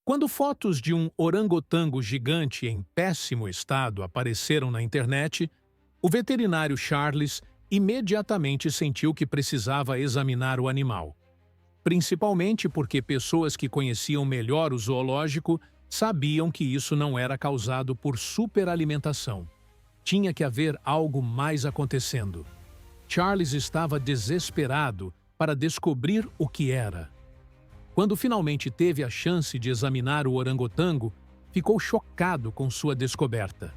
Quando fotos de um orangotango gigante em péssimo estado apareceram na internet, o veterinário Charles imediatamente sentiu que precisava examinar o animal. Principalmente porque pessoas que conheciam melhor o zoológico sabiam que isso não era causado por superalimentação. Tinha que haver algo mais acontecendo. Charles estava desesperado para descobrir o que era. Quando finalmente teve a chance de examinar o orangotango, ficou chocado com sua descoberta.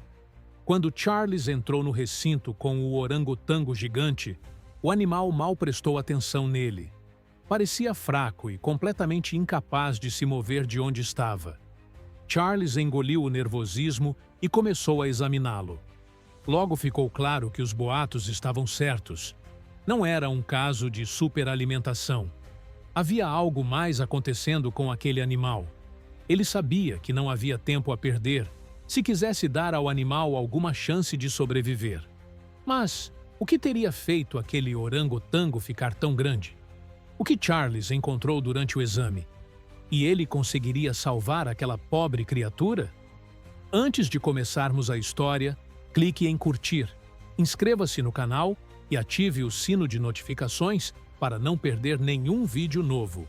Quando Charles entrou no recinto com o orangotango gigante, o animal mal prestou atenção nele. Parecia fraco e completamente incapaz de se mover de onde estava. Charles engoliu o nervosismo e começou a examiná-lo. Logo ficou claro que os boatos estavam certos. Não era um caso de superalimentação. Havia algo mais acontecendo com aquele animal. Ele sabia que não havia tempo a perder se quisesse dar ao animal alguma chance de sobreviver. Mas o que teria feito aquele orangotango ficar tão grande? O que Charles encontrou durante o exame? E ele conseguiria salvar aquela pobre criatura? Antes de começarmos a história, clique em curtir, inscreva-se no canal e ative o sino de notificações para não perder nenhum vídeo novo.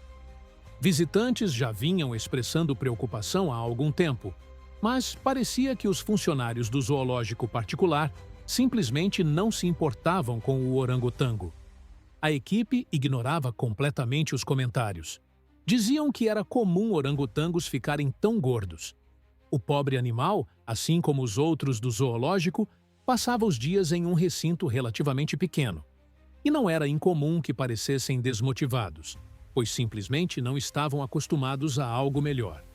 Visitantes já vinham expressando preocupação há algum tempo, mas parecia que os funcionários do zoológico particular simplesmente não se importavam com o orangotango. A equipe ignorava completamente os comentários. Diziam que era comum orangotangos ficarem tão gordos. O pobre animal, assim como os outros do zoológico, passava os dias em um recinto relativamente pequeno. E não era incomum que parecessem desmotivados, pois simplesmente não estavam acostumados a algo melhor.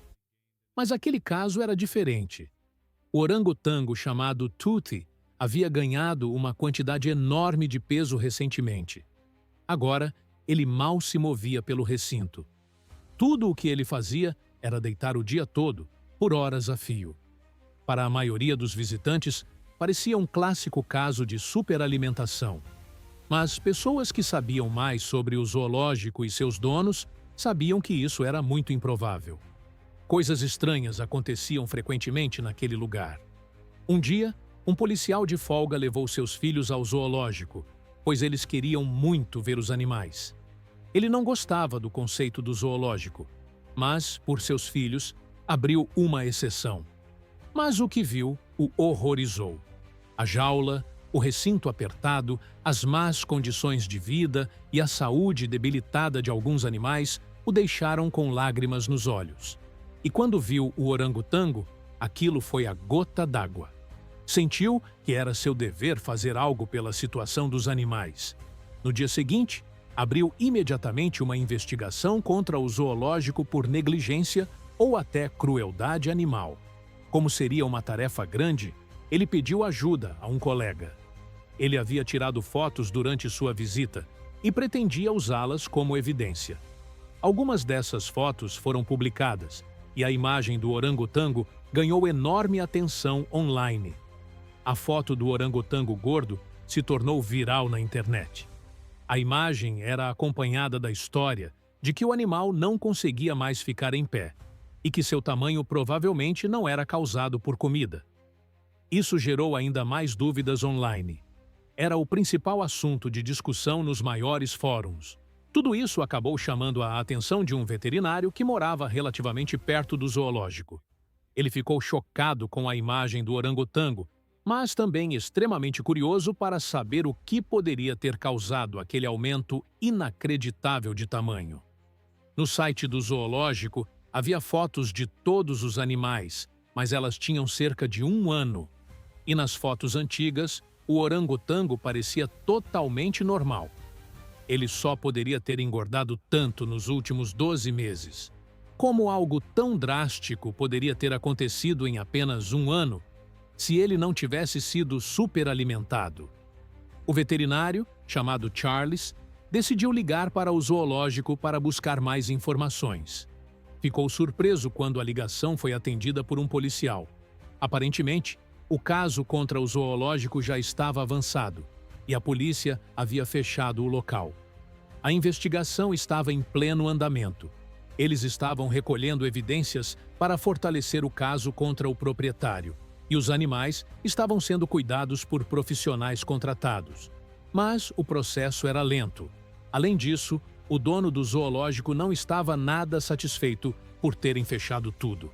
Mas aquele caso era diferente. O orangotango chamado Tuti havia ganhado uma quantidade enorme de peso recentemente. Agora, ele mal se movia pelo recinto. Tudo o que ele fazia era deitar o dia todo, por horas a fio. Para a maioria dos visitantes, parecia um clássico caso de superalimentação. Mas pessoas que sabiam mais sobre o zoológico e seus donos sabiam que isso era muito improvável. Coisas estranhas aconteciam frequentemente naquele lugar. Um dia, um policial de folga levou seus filhos ao zoológico, pois eles queriam muito ver os animais. Ele não gostava do conceito do zoológico, mas, por seus filhos, abriu uma exceção. Mas o que viu o horrorizou. A jaula, o recinto apertado, as más condições de vida e a saúde debilitada de alguns animais o deixaram com lágrimas nos olhos. E quando viu o orangotango, aquilo foi a gota d'água. Sentiu que era seu dever fazer algo pela situação dos animais. No dia seguinte, abriu imediatamente uma investigação contra o zoológico por negligência ou até crueldade animal. Como seria uma tarefa grande, ele pediu ajuda a um colega. Ele havia tirado fotos durante sua visita e pretendia usá-las como evidência. Algumas dessas fotos foram publicadas e a imagem do orangotango ganhou enorme atenção online. A foto do orangotango gordo se tornou viral na internet. A imagem era acompanhada da história de que o animal não conseguia mais ficar em pé e que seu tamanho provavelmente não era causado por comida. Isso gerou ainda mais dúvidas online. Era o principal assunto de discussão nos maiores fóruns. Tudo isso acabou chamando a atenção de um veterinário que morava relativamente perto do zoológico. Ele ficou chocado com a imagem do orangotango, mas também extremamente curioso para saber o que poderia ter causado aquele aumento inacreditável de tamanho. No site do zoológico havia fotos de todos os animais, mas elas tinham cerca de 1 ano. E nas fotos antigas, o orangotango parecia totalmente normal. Ele só poderia ter engordado tanto nos últimos 12 meses. Como algo tão drástico poderia ter acontecido em apenas 1 ano, se ele não tivesse sido superalimentado? O veterinário, chamado Charles, decidiu ligar para o zoológico para buscar mais informações. Ficou surpreso quando a ligação foi atendida por um policial. Aparentemente, o caso contra o zoológico já estava avançado e a polícia havia fechado o local. A investigação estava em pleno andamento. Eles estavam recolhendo evidências para fortalecer o caso contra o proprietário, e os animais estavam sendo cuidados por profissionais contratados. Mas o processo era lento. Além disso, o dono do zoológico não estava nada satisfeito por terem fechado tudo.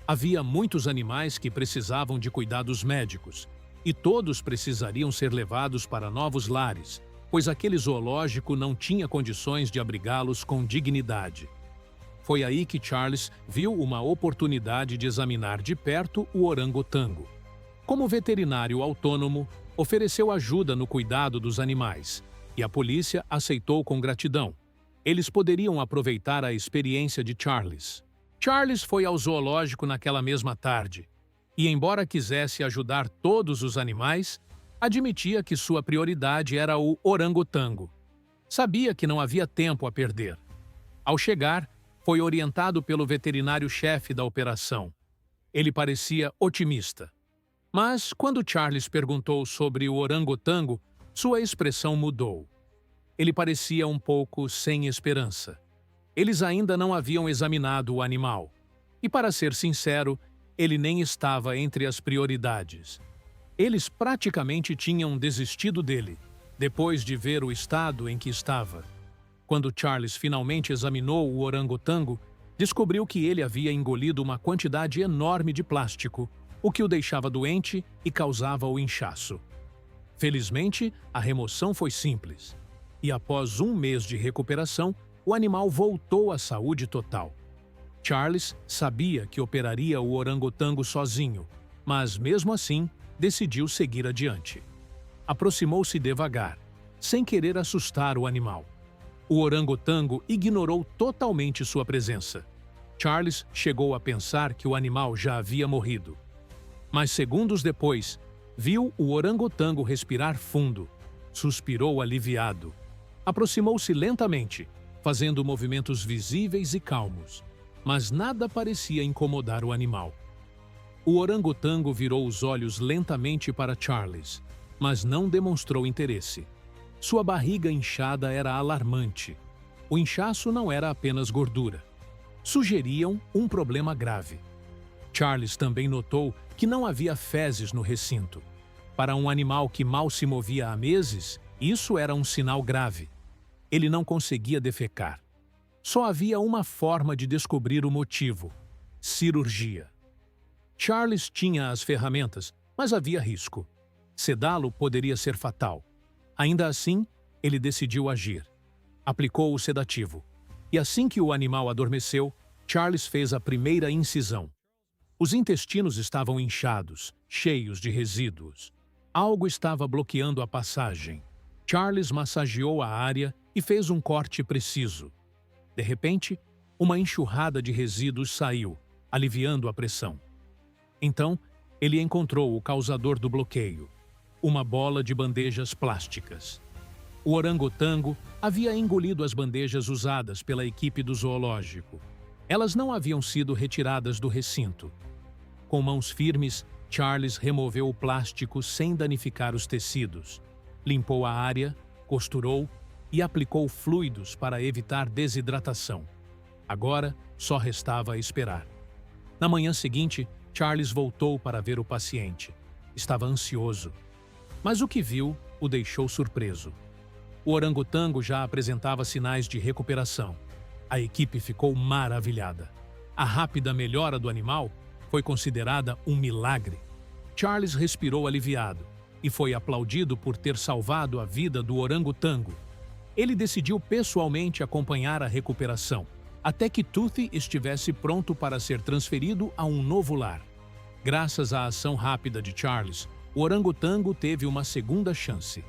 Havia muitos animais que precisavam de cuidados médicos, e todos precisariam ser levados para novos lares, pois aquele zoológico não tinha condições de abrigá-los com dignidade. Foi aí que Charles viu uma oportunidade de examinar de perto o orangotango. Como veterinário autônomo, ofereceu ajuda no cuidado dos animais, e a polícia aceitou com gratidão. Eles poderiam aproveitar a experiência de Charles. Charles foi ao zoológico naquela mesma tarde, e embora quisesse ajudar todos os animais, admitia que sua prioridade era o orangotango. Sabia que não havia tempo a perder. Ao chegar, foi orientado pelo veterinário-chefe da operação. Ele parecia otimista. Mas, quando Charles perguntou sobre o orangotango, sua expressão mudou. Ele parecia um pouco sem esperança. Eles ainda não haviam examinado o animal. E, para ser sincero, ele nem estava entre as prioridades. Eles praticamente tinham desistido dele, depois de ver o estado em que estava. Quando Charles finalmente examinou o orangotango, descobriu que ele havia engolido uma quantidade enorme de plástico, o que o deixava doente e causava o inchaço. Felizmente, a remoção foi simples, e após um mês de recuperação, o animal voltou à saúde total. Charles sabia que operaria o orangotango sozinho, mas mesmo assim, decidiu seguir adiante. Aproximou-se devagar, sem querer assustar o animal. O orangotango ignorou totalmente sua presença. Charles chegou a pensar que o animal já havia morrido. Mas segundos depois, viu o orangotango respirar fundo. Suspirou aliviado. Aproximou-se lentamente, fazendo movimentos visíveis e calmos. Mas nada parecia incomodar o animal. O orangotango virou os olhos lentamente para Charles, mas não demonstrou interesse. Sua barriga inchada era alarmante. O inchaço não era apenas gordura. Sugeriam um problema grave. Charles também notou que não havia fezes no recinto. Para um animal que mal se movia há meses, isso era um sinal grave. Ele não conseguia defecar. Só havia uma forma de descobrir o motivo: cirurgia. Charles tinha as ferramentas, mas havia risco. Sedá-lo poderia ser fatal. Ainda assim, ele decidiu agir. Aplicou o sedativo. E assim que o animal adormeceu, Charles fez a primeira incisão. Os intestinos estavam inchados, cheios de resíduos. Algo estava bloqueando a passagem. Charles massageou a área e fez um corte preciso. De repente, uma enxurrada de resíduos saiu, aliviando a pressão. Então, ele encontrou o causador do bloqueio: uma bola de bandejas plásticas. O orangotango havia engolido as bandejas usadas pela equipe do zoológico. Elas não haviam sido retiradas do recinto. Com mãos firmes, Charles removeu o plástico sem danificar os tecidos. Limpou a área, costurou e aplicou fluidos para evitar desidratação. Agora, só restava esperar. Na manhã seguinte, Charles voltou para ver o paciente. Estava ansioso. Mas o que viu o deixou surpreso. O orangotango já apresentava sinais de recuperação. A equipe ficou maravilhada. A rápida melhora do animal foi considerada um milagre. Charles respirou aliviado e foi aplaudido por ter salvado a vida do orangotango. Ele decidiu pessoalmente acompanhar a recuperação, até que Toothy estivesse pronto para ser transferido a um novo lar. Graças à ação rápida de Charles, o orangotango teve uma segunda chance.